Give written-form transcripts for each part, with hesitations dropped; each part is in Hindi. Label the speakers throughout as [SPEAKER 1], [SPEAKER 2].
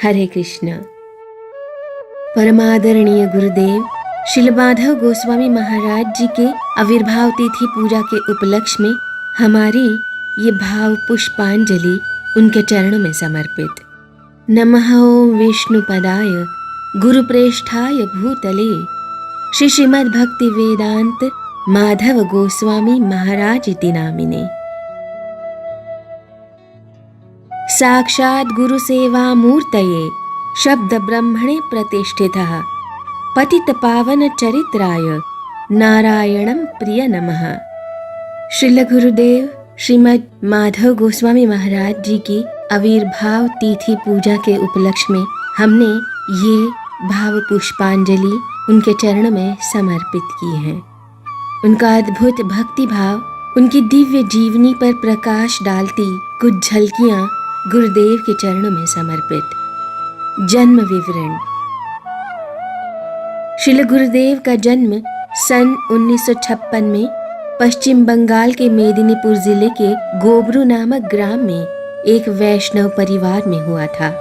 [SPEAKER 1] हरे कृष्ण। परमादरणीय गुरुदेव श्रील माधव गोस्वामी महाराज जी के आविर्भाव तिथि पूजा के उपलक्ष्य में हमारी ये भाव पुष्पांजलि उनके चरणों में समर्पित। नमः ओम विष्णुपदाय गुरुप्रेष्ठाय भूतले श्री श्रीमद् भक्ति वेदांत माधव गोस्वामी महाराज इति नामिने। साक्षात् गुरु सेवा मूर्तये शब्द ब्रह्मणे प्रतिष्ठितः पतित पावन चरित्राय नारायणं प्रिय नमः। श्रील गुरुदेव श्रीमद् माधव गोस्वामी महाराज जी की आविर्भाव तिथि पूजा के उपलक्ष्य में हमने ये भाव पुष्पांजलि उनके चरणों में समर्पित की है। उनका अद्भुत भक्ति भाव, उनकी दिव्य जीवनी पर प्रकाश डालती कुछ झलकियां गुरुदेव के चरणों में समर्पित। जन्म विवरण। श्रील गुरुदेव का जन्म सन 1956 में पश्चिम बंगाल के मेदिनीपुर जिले के गोबरू नामक ग्राम में एक वैष्णव परिवार में हुआ था।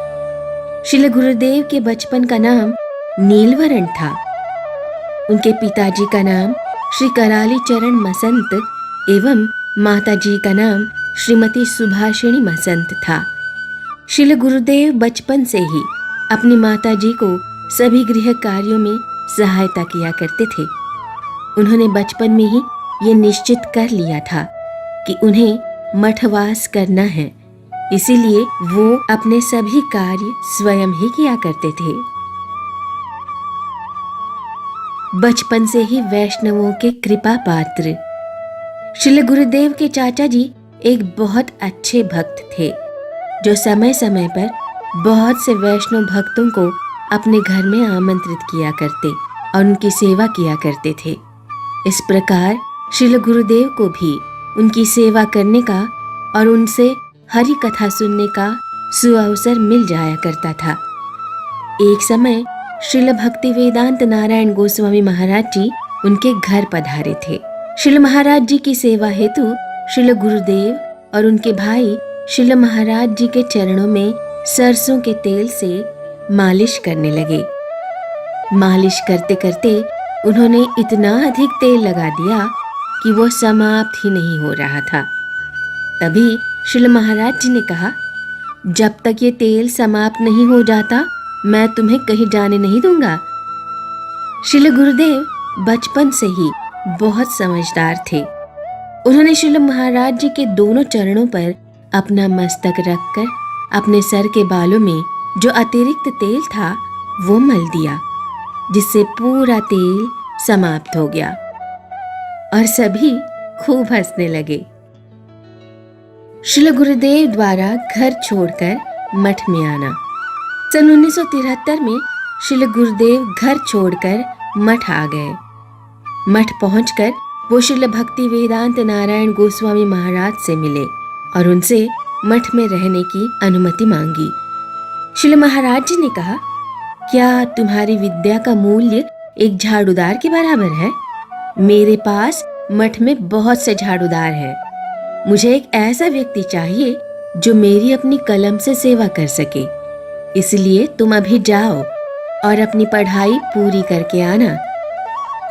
[SPEAKER 1] श्रील गुरुदेव के बचपन का नाम नीलवरण था। उनके पिताजी का नाम श्री कराली चरण मसंत एवं माताजी का नाम श्रीमती सुभाषिणी मसंत था। श्रील गुरुदेव बचपन से ही अपनी माताजी को सभी गृह कार्यों में सहायता किया करते थे। उन्होंने बचपन में ही ये निश्चित कर लिया था कि उन्हें मठवास करना है, इसीलिए वो अपने सभी कार्य स्वयं ही किया करते थे। बचपन से ही वैष्णवों के कृपा पात्र श्रील गुरुदेव के चाचा जी एक बहुत अच्छे भक्त थे, जो समय समय पर बहुत से वैष्णव भक्तों को अपने घर में आमंत्रित किया करते और उनकी सेवा किया करते थे। इस प्रकार श्रील गुरुदेव को भी उनकी सेवा करने का और उनसे हरि कथा सुनने का सुअवसर मिल जाया करता था। एक समय श्रील भक्ति वेदांत नारायण गोस्वामी महाराज जी उनके घर पधारे थे। श्रील महाराज जी की सेवा हेतु श्रील गुरुदेव और उनके भाई श्रील महाराज जी के चरणों में सरसों के तेल से मालिश करने लगे। मालिश करते करते उन्होंने इतना अधिक तेल लगा दिया कि वो समाप्त ही नहीं हो रहा था। तभी श्रील महाराज जी ने कहा, जब तक ये तेल समाप्त नहीं हो जाता मैं तुम्हें कहीं जाने नहीं दूंगा। श्रील गुरुदेव बचपन से ही बहुत समझदार थे। उन्होंने श्रील महाराज जी के दोनों चरणों पर अपना मस्तक रखकर अपने सर के बालों में जो अतिरिक्त तेल था वो मल दिया, जिससे पूरा तेल समाप्त हो गया और सभी खूब हंसने लगे। श्रील गुरुदेव द्वारा घर छोड़कर मठ में आना। सन 1973 में श्रील गुरुदेव घर छोड़कर मठ आ गए। मठ पहुंचकर वो श्रील भक्ति वेदांत नारायण गोस्वामी महाराज से मिले और उनसे मठ में रहने की अनुमति मांगी। श्रील महाराज जी ने कहा, क्या तुम्हारी विद्या का मूल्य एक झाड़ूदार के बराबर है? मेरे पास मठ में बहुत से झाड़ूदार हैं। मुझे एक ऐसा व्यक्ति चाहिए जो मेरी अपनी कलम से सेवा कर सके। इसलिए तुम अभी जाओ और अपनी पढ़ाई पूरी करके आना।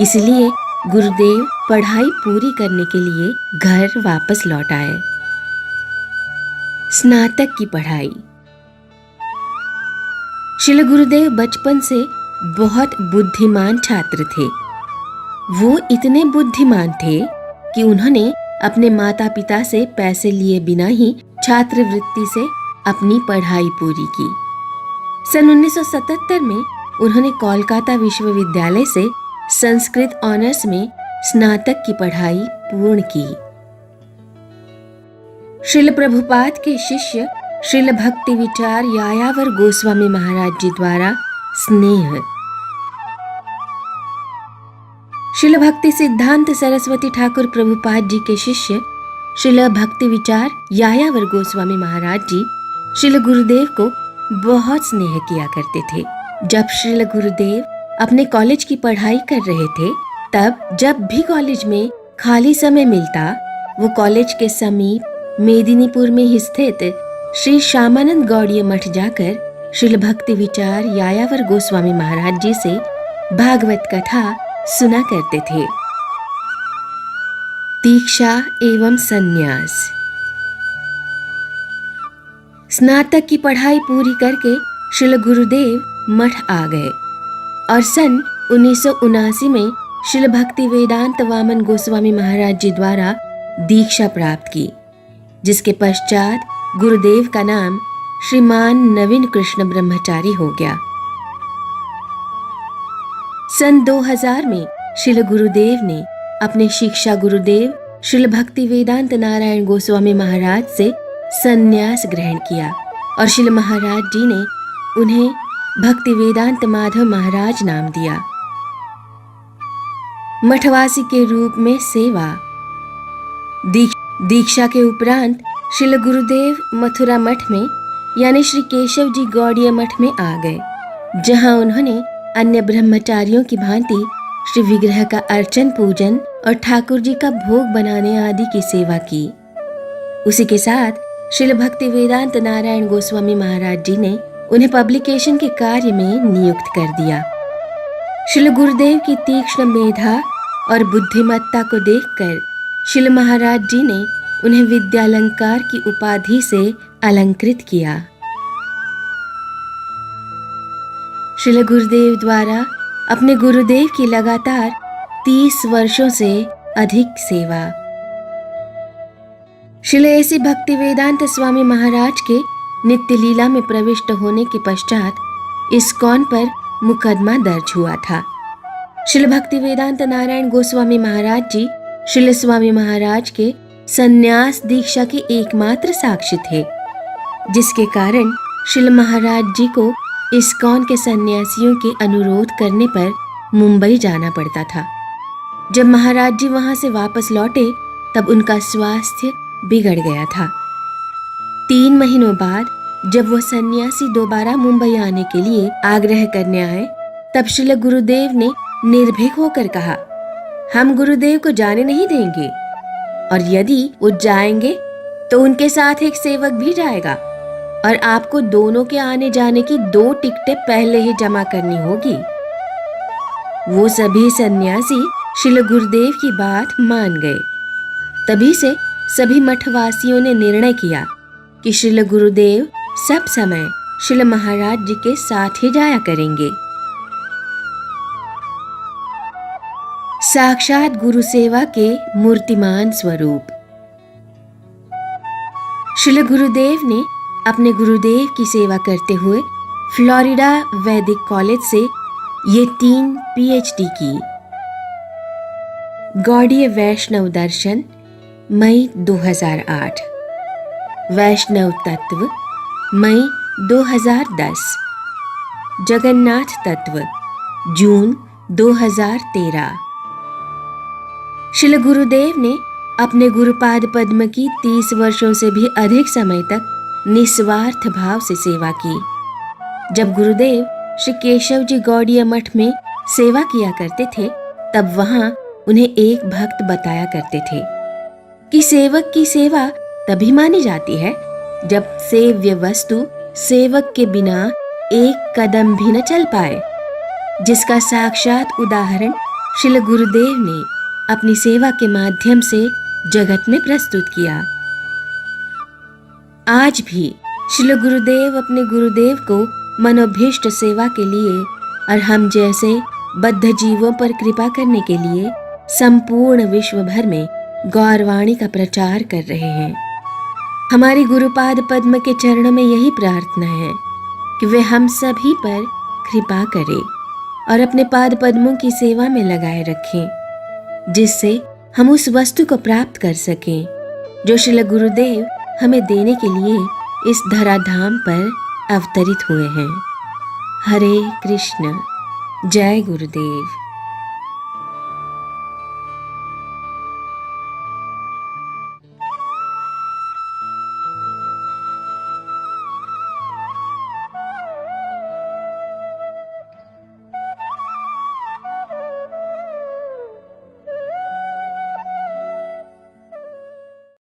[SPEAKER 1] इसलिए गुरुदेव पढ़ाई पूरी करने के लिए घर वापस लौट आए। स्नातक की पढ़ाई। श्रील गुरुदेव बचपन से बहुत बुद्धिमान छात्र थे। वो इतने बुद्धिमान थे कि उन्होंने अपने माता पिता से पैसे लिए बिना ही छात्रवृत्ति से अपनी पढ़ाई पूरी की। सन 1977 में उन्होंने कोलकाता विश्वविद्यालय से संस्कृत ऑनर्स में स्नातक की पढ़ाई पूर्ण की। श्रील प्रभुपाद के शिष्य श्रील भक्ति विचार यायावर गोस्वामी महाराज जी द्वारा स्नेह। श्रील भक्ति सिद्धांत सरस्वती ठाकुर प्रभुपाद जी के शिष्य श्रील भक्ति विचार यायावर गोस्वामी महाराज जी श्रील गुरुदेव को बहुत स्नेह किया करते थे। जब श्रील गुरुदेव अपने कॉलेज की पढ़ाई कर रहे थे, तब जब भी कॉलेज में खाली समय मिलता, वो कॉलेज के समीप मेदिनीपुर में स्थित श्री श्यामानंद गौड़ीय मठ जाकर श्रील भक्ति विचार यायावर गोस्वामी महाराज जी से भागवत कथा सुना करते थे। दीक्षा एवं संन्यास। स्नातक की पढ़ाई पूरी करके श्रील गुरुदेव मठ आ गए और सन 1979 में श्रील भक्ति वेदांत वामन गोस्वामी महाराज जी द्वारा दीक्षा प्राप्त की, जिसके पश्चात गुरुदेव का नाम श्रीमान नवीन कृष्ण ब्रह्मचारी हो गया। सन 2000 में श्रील गुरुदेव ने अपने शिक्षा गुरुदेव श्रील भक्ति वेदांत नारायण गोस्वामी महाराज से संन्यास ग्रहण किया और श्रील महाराज जी ने उन्हें भक्ति वेदांत माधव महाराज नाम दिया। मठवासी के रूप में सेवा। दीक्षा के उपरांत श्रील गुरुदेव मथुरा मठ में यानी श्री केशव जी गौड़ीय मठ में आ गए, जहां उन्होंने अन्य ब्रह्मचारियों की भांति श्री विग्रह का अर्चन पूजन और ठाकुर जी का भोग बनाने आदि की सेवा की। उसी के साथ श्रील भक्ति वेदांत नारायण गोस्वामी महाराज जी ने उन्हें पब्लिकेशन के कार्य में नियुक्त कर दिया। श्रील गुरुदेव की तीक्ष्ण मेधा और बुद्धिमत्ता को देखकर श्रील महाराज जी ने उन्हें विद्यालंकार की उपाधि से अलंकृत किया। श्रील गुरुदेव द्वारा अपने गुरुदेव की लगातार 30 वर्षों से अधिक सेवा। श्रील ऐसी भक्ति वेदांत स्वामी महाराज के नित्य लीला में प्रविष्ट होने के पश्चात इस्कॉन पर मुकदमा दर्ज हुआ था। श्रील भक्ति वेदांत नारायण गोस्वामी महाराज जी श्रील स्वामी महाराज के संन्यास दीक्षा के एकमात्र साक्षी थे, जिसके कारण श्रील महाराज जी को इस्कॉन के सन्यासियों के अनुरोध करने पर मुंबई जाना पड़ता था। जब महाराज जी वहां से वापस लौटे तब उनका स्वास्थ्य बिगड़ गया था। 3 महीनों बाद जब वो सन्यासी दोबारा मुंबई आने के लिए आग्रह करने आए, तब श्रील गुरुदेव ने निर्भीक होकर कहा, हम गुरुदेव को जाने नहीं देंगे, और यदि वो जाएंगे तो उनके साथ एक सेवक भी जाएगा और आपको दोनों के आने जाने की 2 टिकटें पहले ही जमा करनी होगी। वो सभी सन्यासी श्रील गुरुदेव की बात मान गए। तभी से सभी मठवासियों ने निर्णय किया कि श्रील गुरुदेव सब समय श्रील महाराज जी के साथ ही जाया करेंगे। साक्षात गुरु सेवा के मूर्तिमान स्वरूप। श्रील गुरुदेव ने अपने गुरुदेव की सेवा करते हुए फ्लोरिडा वैदिक कॉलेज से ये 3 PhD की। गौड़ीय वैष्णव दर्शन मई 2008, वैष्णव तत्व मई 2010, जगन्नाथ तत्व जून 2013। श्रील गुरुदेव ने अपने गुरुपाद पद्म की 30 वर्षों से भी अधिक समय तक निस्वार्थ भाव से सेवा की। जब गुरुदेव श्री केशव जी गौड़ीय मठ में सेवा किया करते थे, तब वहां उन्हें एक भक्त बताया करते थे कि सेवक की सेवा तभी मानी जाती है जब सेव्य वस्तु सेवक के बिना एक कदम भी न चल पाए, जिसका साक्षात उदाहरण श्रील गुरुदेव ने अपनी सेवा के माध्यम से जगत में प्रस्तुत किया। आज भी श्रील गुरुदेव अपने गुरुदेव को मनोभीष्ट सेवा के लिए और हम जैसे बद्ध जीवों पर कृपा करने के लिए संपूर्ण विश्व भर में गौरवाणी का प्रचार कर रहे हैं। हमारी गुरुपाद पद्म के चरणों में यही प्रार्थना है कि वे हम सभी पर कृपा करें और अपने पाद पद्मों की सेवा में लगाए रखें, जिससे हम उस वस्तु को प्राप्त कर सकें जो श्रील गुरुदेव हमें देने के लिए इस धराधाम पर अवतरित हुए हैं। हरे कृष्ण। जय गुरुदेव।